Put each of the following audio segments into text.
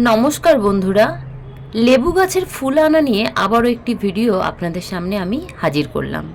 নমস্কার বন্ধুরা, লেবু গাছের ফুল আনা নিয়ে আবারও একটি ভিডিও আপনাদের সামনে আমি হাজির করলাম।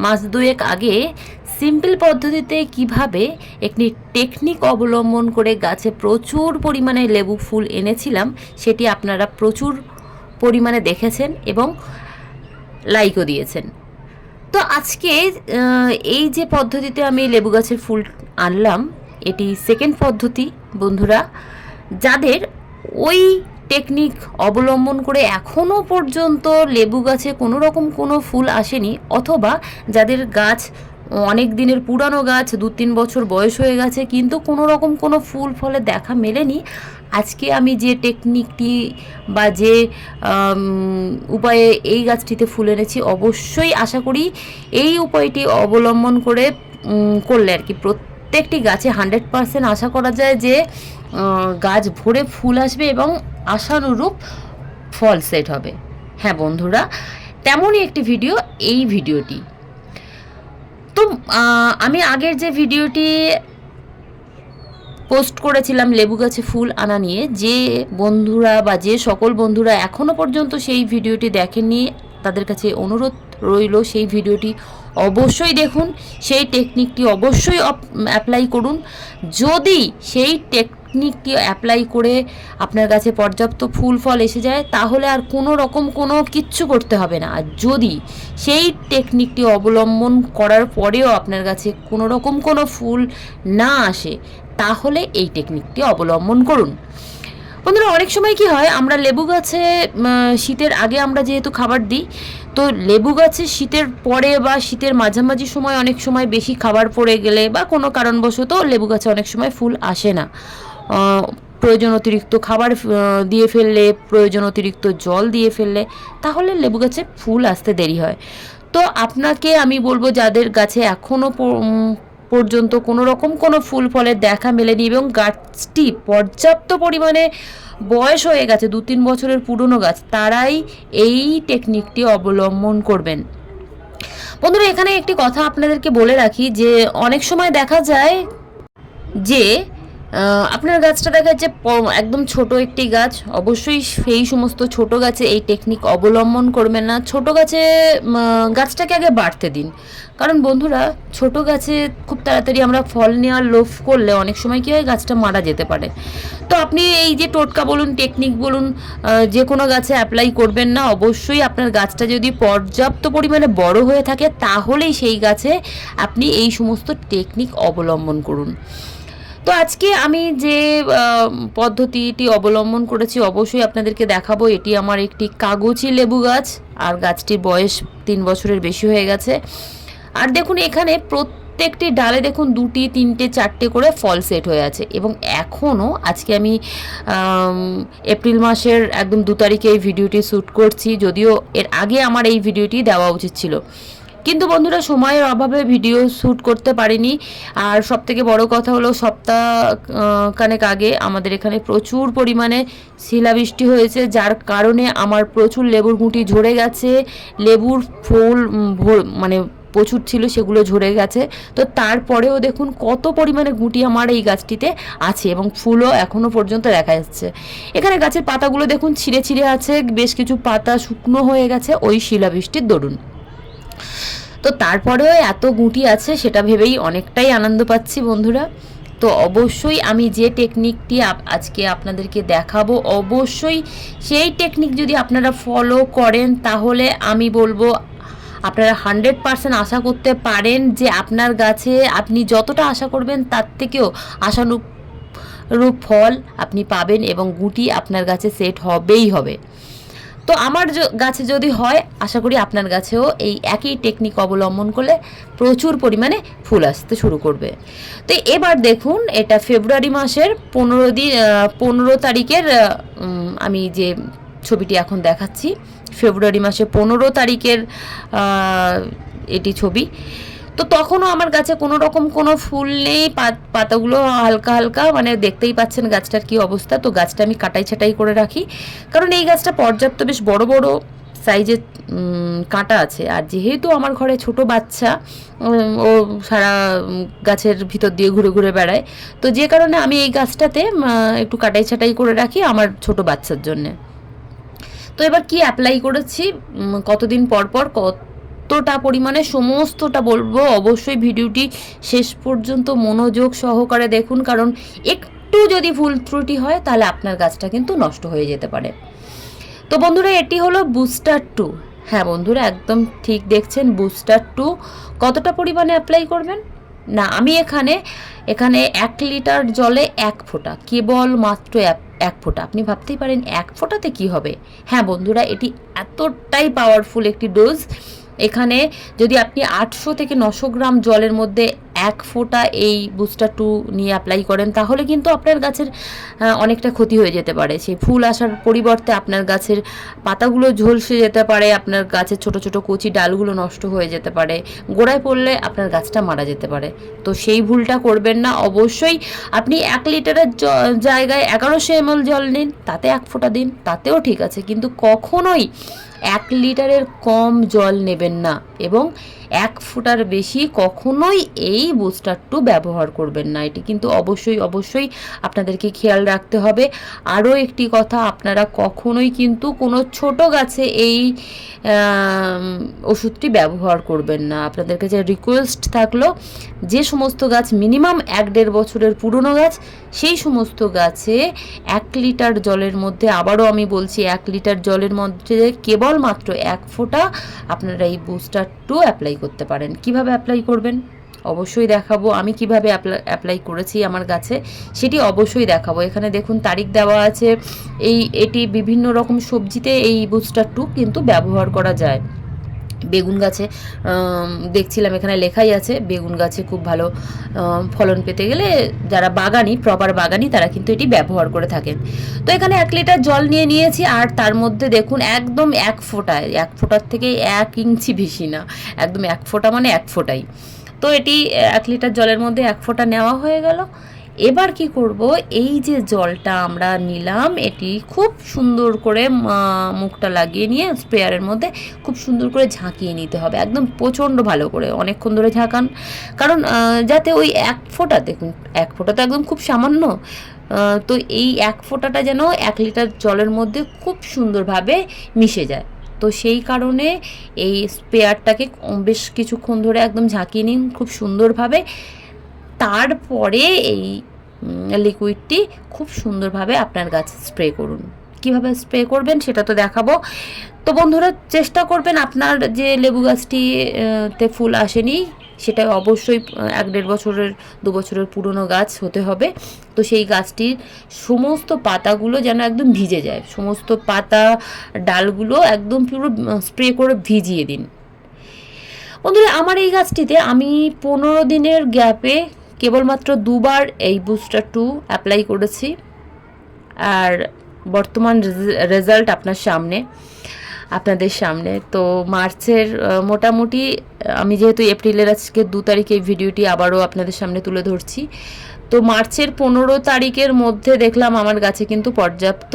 মাস দুয়েক আগে সিম্পল পদ্ধতিতে কিভাবে একটি টেকনিক অবলম্বন করে গাছে প্রচুর পরিমাণে লেবু ফুল এনেছিলাম সেটি আপনারা প্রচুর পরিমাণে দেখেছেন এবং লাইকও দিয়েছেন। তো আজকে এই যে পদ্ধতিতে আমি লেবু গাছের ফুল আনলাম, এটি সেকেন্ড পদ্ধতি। বন্ধুরা, যাদের ওই টেকনিক অবলম্বন করে এখনও পর্যন্ত লেবু গাছে কোনো রকম কোনো ফুল আসেনি, অথবা যাদের গাছ অনেক দিনের পুরানো গাছ, 2-3 বছর বয়স হয়ে গেছে কিন্তু কোনো রকম কোনো ফুল ফলে দেখা মেলেনি, আজকে আমি যে টেকনিকটি বা যে উপায়ে এই গাছটিতে ফুল এনেছি, অবশ্যই আশা করি এই উপায়টি অবলম্বন করে করলে আর কি প্রত্যেকটি গাছে 100% আশা করা যায় যে গাছ ভরে ফুল আসবে এবং আশানুরূপ ফল সেট হবে। হ্যাঁ বন্ধুরা, তেমনই একটি ভিডিও এই ভিডিওটি। তো আমি আগের যে ভিডিওটি পোস্ট করেছিলাম লেবু গাছে ফুল আনা নিয়ে, যে বন্ধুরা বা যে সকল বন্ধুরা এখনও পর্যন্ত সেই ভিডিওটি দেখেননি তাদের কাছে অনুরোধ রইল সেই ভিডিওটি অবশ্যই দেখুন, সেই টেকনিকটি অবশ্যই অ্যাপ্লাই করুন। যদি সেই টেকনিকটি অ্যাপ্লাই করে আপনার কাছে পর্যাপ্ত ফুল ফল এসে যায় তাহলে আর কোনো রকম কোনো কিচ্ছু করতে হবে না। আর যদি সেই টেকনিকটি অবলম্বন করার পরেও আপনার কাছে কোনো রকম কোনো ফুল না আসে তাহলে এই টেকনিকটি অবলম্বন করুন। বন্ধুরা, অনেক সময় কি হয়, আমরা লেবু গাছে শীতের আগে আমরা যেহেতু খাবার দিই, তো লেবু গাছে শীতের পরে বা শীতের মাঝামাঝি সময় অনেক সময় বেশি খাবার পড়ে গেলে বা কোনো কারণবশত লেবু গাছে অনেক সময় ফুল আসে না। প্রয়োজন অতিরিক্ত খাবার দিয়ে ফেললে, প্রয়োজন অতিরিক্ত জল দিয়ে ফেললে তাহলে লেবু গাছে ফুল আসতে দেরি হয়। তো আপনাকে আমি বলবো, যাদের গাছে এখনও পর্যন্ত কোনো রকম কোনো ফুল ফলের দেখা মেলেনি এবং গাছটি পর্যাপ্ত পরিমাণে বয়স হয়ে গেছে, 2-3 বছরের পুরনো গাছ, তারাই এই টেকনিকটি অবলম্বন করবেন। বন্ধুরা, এখানে একটি কথা আপনাদেরকে বলে রাখি যে অনেক সময় দেখা যায় যে আপনার গাছটা দেখা যাচ্ছে একদম ছোট একটি গাছ, অবশ্যই সেই সমস্ত ছোট গাছে এই টেকনিক অবলম্বন করবেন না। ছোট গাছে গাছটাকে আগে বাড়তে দিন, কারণ বন্ধুরা ছোট গাছে খুব তাড়াতাড়ি আমরা ফল নেওয়ার লোভ করলে অনেক সময় কী হয়, গাছটা মারা যেতে পারে। তো আপনি এই যে টোটকা বলুন, টেকনিক বলুন, যে কোনো গাছে অ্যাপ্লাই করবেন না। অবশ্যই আপনার গাছটা যদি পর্যাপ্ত পরিমাণে বড় হয়ে থাকে তাহলেই সেই গাছে আপনি এই সমস্ত টেকনিক অবলম্বন করুন। তো আজকে আমি যে পদ্ধতিটি অবলম্বন করেছি অবশ্যই আপনাদেরকে দেখাবো। এটি আমার একটি কাগজি লেবু গাছ, আর গাছটির বয়স 3 বছরের বেশি হয়ে গেছে। আর দেখুন এখানে প্রত্যেকটি ডালে দেখুন 2, 3, 4টে করে ফল সেট হয়ে আছে এবং এখনও আজকে আমি এপ্রিল মাসের একদম 2 তারিখে এই ভিডিওটি শ্যুট করছি, যদিও এর আগে আমার এই ভিডিওটি দেওয়া উচিত ছিল, কিন্তু বন্ধুরা সময়ের অভাবে ভিডিও শ্যুট করতে পারিনি। আর সবথেকে বড় কথা হলো, সপ্তাহ খানেক আগে আমাদের এখানে প্রচুর পরিমাণে শিলাবৃষ্টি হয়েছে, যার কারণে আমার প্রচুর লেবুর গুঁটি ঝরে গেছে। লেবুর ফুল মানে প্রচুর ছিল, সেগুলো ঝরে গেছে। তো তারপরেও দেখুন কত পরিমাণে গুঁটি আমার এই গাছটিতে আছে এবং ফুলও এখনও পর্যন্ত দেখা যাচ্ছে। এখানে গাছের পাতাগুলো দেখুন ছিঁড়ে ছিঁড়ে আছে, বেশ কিছু পাতা শুকনো হয়ে গেছে ওই শিলাবৃষ্টির দরুন। তো তারপরেও এত গুঁটি আছে সেটা ভেবেই অনেকটাই আনন্দ পাচ্ছি বন্ধুরা। তো অবশ্যই আমি যে টেকনিকটি আজকে আপনাদেরকে দেখাবো, অবশ্যই সেই টেকনিক যদি আপনারা ফলো করেন তাহলে আমি বলবো আপনারা 100% আশা করতে পারেন যে আপনার গাছে আপনি যতটা আশা করবেন তার থেকেও আশানুরূপ ফল আপনি পাবেন এবং গুটি আপনার গাছে সেট হবেই হবে। তো আমার গাছে যদি হয়, আশা করি আপনার গাছেও এই একই টেকনিক অবলম্বন করলে প্রচুর পরিমাণে ফুল আসতে শুরু করবে। তো এবার দেখুন, এটা ফেব্রুয়ারি মাসের 15 তারিখের আমি যে ছবিটি এখন দেখাচ্ছি, ফেব্রুয়ারি মাসে 15 তারিখের এটি ছবি। তো তখনও আমার গাছে কোনো রকম কোনো ফুল নেই, পাতাগুলো হালকা হালকা, মানে দেখতেই পাচ্ছেন গাছটার কি অবস্থা। তো গাছটা আমি কাটাই ছাটাই করে রাখি, কারণ এই গাছটা পর্যাপ্ত বেশ বড় বড় সাইজের কাঁটা আছে। আর যেহেতু আমার ঘরে ছোট বাচ্চা, ও সারা গাছের ভিতর দিয়ে ঘুরে ঘুরে বেড়ায়, তো যে কারণে আমি এই গাছটাতে একটু কাটাই ছাটাই করে রাখি আমার ছোট বাচ্চার জন্যে। তো এবার কি অ্যাপ্লাই করেছি, কতদিন পর পর কতটা পরিমাণে সমস্তটা বলবো, অবশ্যই ভিডিওটি শেষ পর্যন্ত মনোযোগ সহকারে দেখুন, কারণ একটু যদি ভুল ত্রুটি হয় তাহলে আপনার গাছটা কিন্তু নষ্ট হয়ে যেতে পারে। তো বন্ধুরা, এটি হলো বুস্টার 2। হ্যাঁ বন্ধুরা, একদম ঠিক দেখছেন, বুস্টার 2। কতটা পরিমাণে অ্যাপ্লাই করবেন না, আমি এখানে 1 লিটার জলে 1 ফোঁটা, কেবল মাত্র 1 ফোঁটা। আপনি ভাবতেই পারেন 1 ফোঁটাতে কি হবে। হ্যাঁ বন্ধুরা, এটি এতটাই পাওয়ারফুল একটি ডোজ। এখানে যদি আপনি 800 থেকে 900 গ্রাম জলের মধ্যে 1 ফোঁটা এই বুস্টার 2 নিয়ে অ্যাপ্লাই করেন, তাহলে কিন্তু আপনার গাছের অনেকটা ক্ষতি হয়ে যেতে পারে। সেই ফুল আসার পরিবর্তে আপনার গাছের পাতাগুলো ঝলসে যেতে পারে, আপনার গাছের ছোট ছোট কচি ডালগুলো নষ্ট হয়ে যেতে পারে, গোড়ায় পড়লে আপনার গাছটা মারা যেতে পারে। তো সেই ভুলটা করবেন না। অবশ্যই আপনি 1 লিটারের জায়গায় 1100 ml জল নিন, তাতে 1 ফোঁটা দিন, তাতেও ঠিক আছে, কিন্তু কখনোই 1 লিটারের কম জল নেবেন না, এবং 1 ফোঁটার বেশি কখনোই এই বুস্টার 2 ব্যবহার করবেন না। এটি কিন্তু অবশ্যই আপনাদেরকে খেয়াল রাখতে হবে। আরও একটি কথা, আপনারা কখনোই কিন্তু কোনো ছোট গাছে এই ওষুধটি ব্যবহার করবেন না। আপনাদের কাছে রিকোয়েস্ট থাকলো, যে সমস্ত গাছ মিনিমাম 1-1.5 বছরের পুরনো গাছ, সেই সমস্ত গাছে 1 লিটার জলের মধ্যে, আবারও আমি বলছি, 1 লিটার জলের মধ্যে কেবলমাত্র 1 ফোঁটা আপনারা এই বুস্টার 2 অ্যাপ্লাই করতে পারেন। কিভাবে অ্যাপ্লাই করবেন অবশ্যই দেখাবো, আমি কিভাবে অ্যাপ্লাই করেছি আমার গাছে সেটি অবশ্যই দেখাবো। এখানে দেখুন তারিখ দেওয়া আছে। এটি বিভিন্ন রকম সবজিতে এই বুস্টার 2 কিন্তু ব্যবহার করা যায়। বেগুন গাছে দেখছিলাম এখানে লেখাই আছে, বেগুন গাছে খুব ভালো ফলন পেতে গেলে যারা বাগানি, প্রপার বাগানি, তারা কিন্তু এটি ব্যবহার করে থাকেন। তো এখানে 1 লিটার জল নিয়ে নিয়েছি, আর তার মধ্যে দেখুন একদম 1 ফোঁটায়, 1 ফোঁটার থেকে 1 ইঞ্চি বেশি না, একদম 1 ফোঁটা মানে 1 ফোঁটাই। তো এটি 1 লিটার জলের মধ্যে 1 ফোঁটা নেওয়া হয়ে গেল। এবার কি করব, এই যে জলটা আমরা নিলাম, এটি খুব সুন্দর করে মুখটা লাগিয়ে নিয়ে স্প্রেয়ারের মধ্যে খুব সুন্দর করে ঝাঁকিয়ে নিতে হবে, একদম প্রচণ্ড ভালো করে অনেকক্ষণ ধরে ঝাঁকান, কারণ যাতে ওই 1 ফোঁটা, দেখুন 1 ফোঁটা তো একদম খুব সামান্য, তো এই 1 ফোঁটাটা যেন 1 লিটার জলের মধ্যে খুব সুন্দরভাবে মিশে যায়। তো সেই কারণে এই স্প্রেয়ারটাকে বেশ কিছুক্ষণ ধরে একদম ঝাঁকিয়ে নিন খুব সুন্দরভাবে। তারপরে এই লিকুইডটি খুব সুন্দরভাবে আপনার গাছে স্প্রে করুন। কিভাবে স্প্রে করবেন সেটা তো দেখাবো। তো বন্ধুরা, চেষ্টা করবেন আপনার যে লেবু গাছটিতে ফুল আসেনি সেটা অবশ্যই 1-1.5 বছরের 2 বছরের পুরনো গাছ হতে হবে। তো সেই গাছটির সমস্ত পাতাগুলো যেন একদম ভিজে যায়, সমস্ত পাতা ডালগুলো একদম পুরো স্প্রে করে ভিজিয়ে দিন। বন্ধুরা, আমার এই গাছটিতে আমি 15 দিনের গ্যাপে কেবলমাত্র 2 বার এই বুস্টার 2 অ্যাপ্লাই করেছি, আর বর্তমান রেজাল্ট আপনাদের সামনে। তো মার্চের মোটামুটি, আমি যেহেতু এপ্রিলের আজকে 2 তারিখে এই ভিডিওটি আবারও আপনাদের সামনে তুলে ধরছি, তো মার্চের 15 তারিখের মধ্যে দেখলাম আমার গাছে কিন্তু পর্যাপ্ত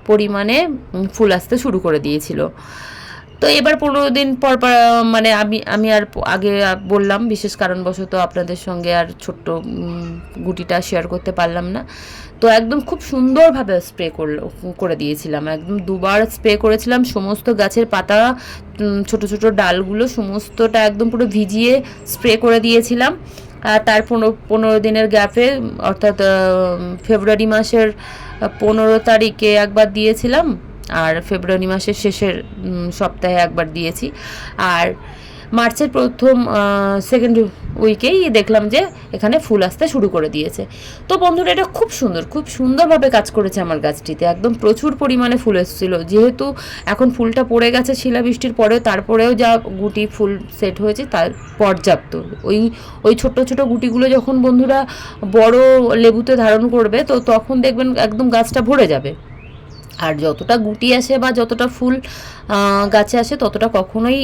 পরিমাণে ফুল আসতে শুরু করে দিয়েছিল। তো এবার 15 দিন পর মানে আমি আর আগে বললাম, বিশেষ কারণবশত আপনাদের সঙ্গে আর ছোট্ট গুটিটা শেয়ার করতে পারলাম না। তো একদম খুব সুন্দরভাবে স্প্রে করে দিয়েছিলাম, একদম 2 বার স্প্রে করেছিলাম। সমস্ত গাছের পাতা, ছোট ছোট ডালগুলো সমস্তটা একদম পুরো ভিজিয়ে স্প্রে করে দিয়েছিলাম। আর তার 15 দিনের গ্যাপে, অর্থাৎ ফেব্রুয়ারি মাসের 15 তারিখে একবার দিয়েছিলাম, আর ফেব্রুয়ারি মাসের শেষের সপ্তাহে একবার দিয়েছি, আর মার্চের প্রথম সেকেন্ড উইকেই দেখলাম যে এখানে ফুল আসতে শুরু করে দিয়েছে। তো বন্ধুরা, এটা খুব সুন্দরভাবে কাজ করেছে আমার গাছটিতে, একদম প্রচুর পরিমাণে ফুল এসেছিলো। যেহেতু এখন ফুলটা পড়ে গেছে শিলাবৃষ্টির পরেও, তারপরেও যা গুটি ফুল সেট হয়েছে তার পর্যাপ্ত। ওই ছোট ছোট গুটিগুলো যখন বন্ধুরা বড় লেবুতে ধারণ করবে, তো তখন দেখবেন একদম গাছটা ভরে যাবে। আর যতটা গুটি আসে বা যতটা ফুল গাছে আসে ততটা কখনোই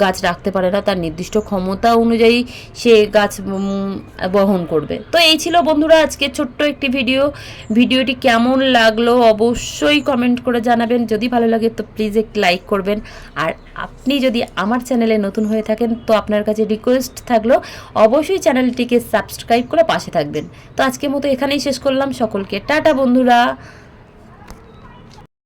গাছ রাখতে পারে না, তার নির্দিষ্ট ক্ষমতা অনুযায়ী সে গাছ বহন করবে। তো এই ছিল বন্ধুরা আজকে ছোট্ট একটি ভিডিওটি কেমন লাগলো অবশ্যই কমেন্ট করে জানাবেন। যদি ভালো লাগে তো প্লিজ একটি লাইক করবেন। আর আপনি যদি আমার চ্যানেলে নতুন হয়ে থাকেন তো আপনার কাছে রিকোয়েস্ট থাকলো অবশ্যই চ্যানেলটিকে সাবস্ক্রাইব করে পাশে থাকবেন। তো আজকের মতো এখানেই শেষ করলাম। সকলকে টাটা বন্ধুরা।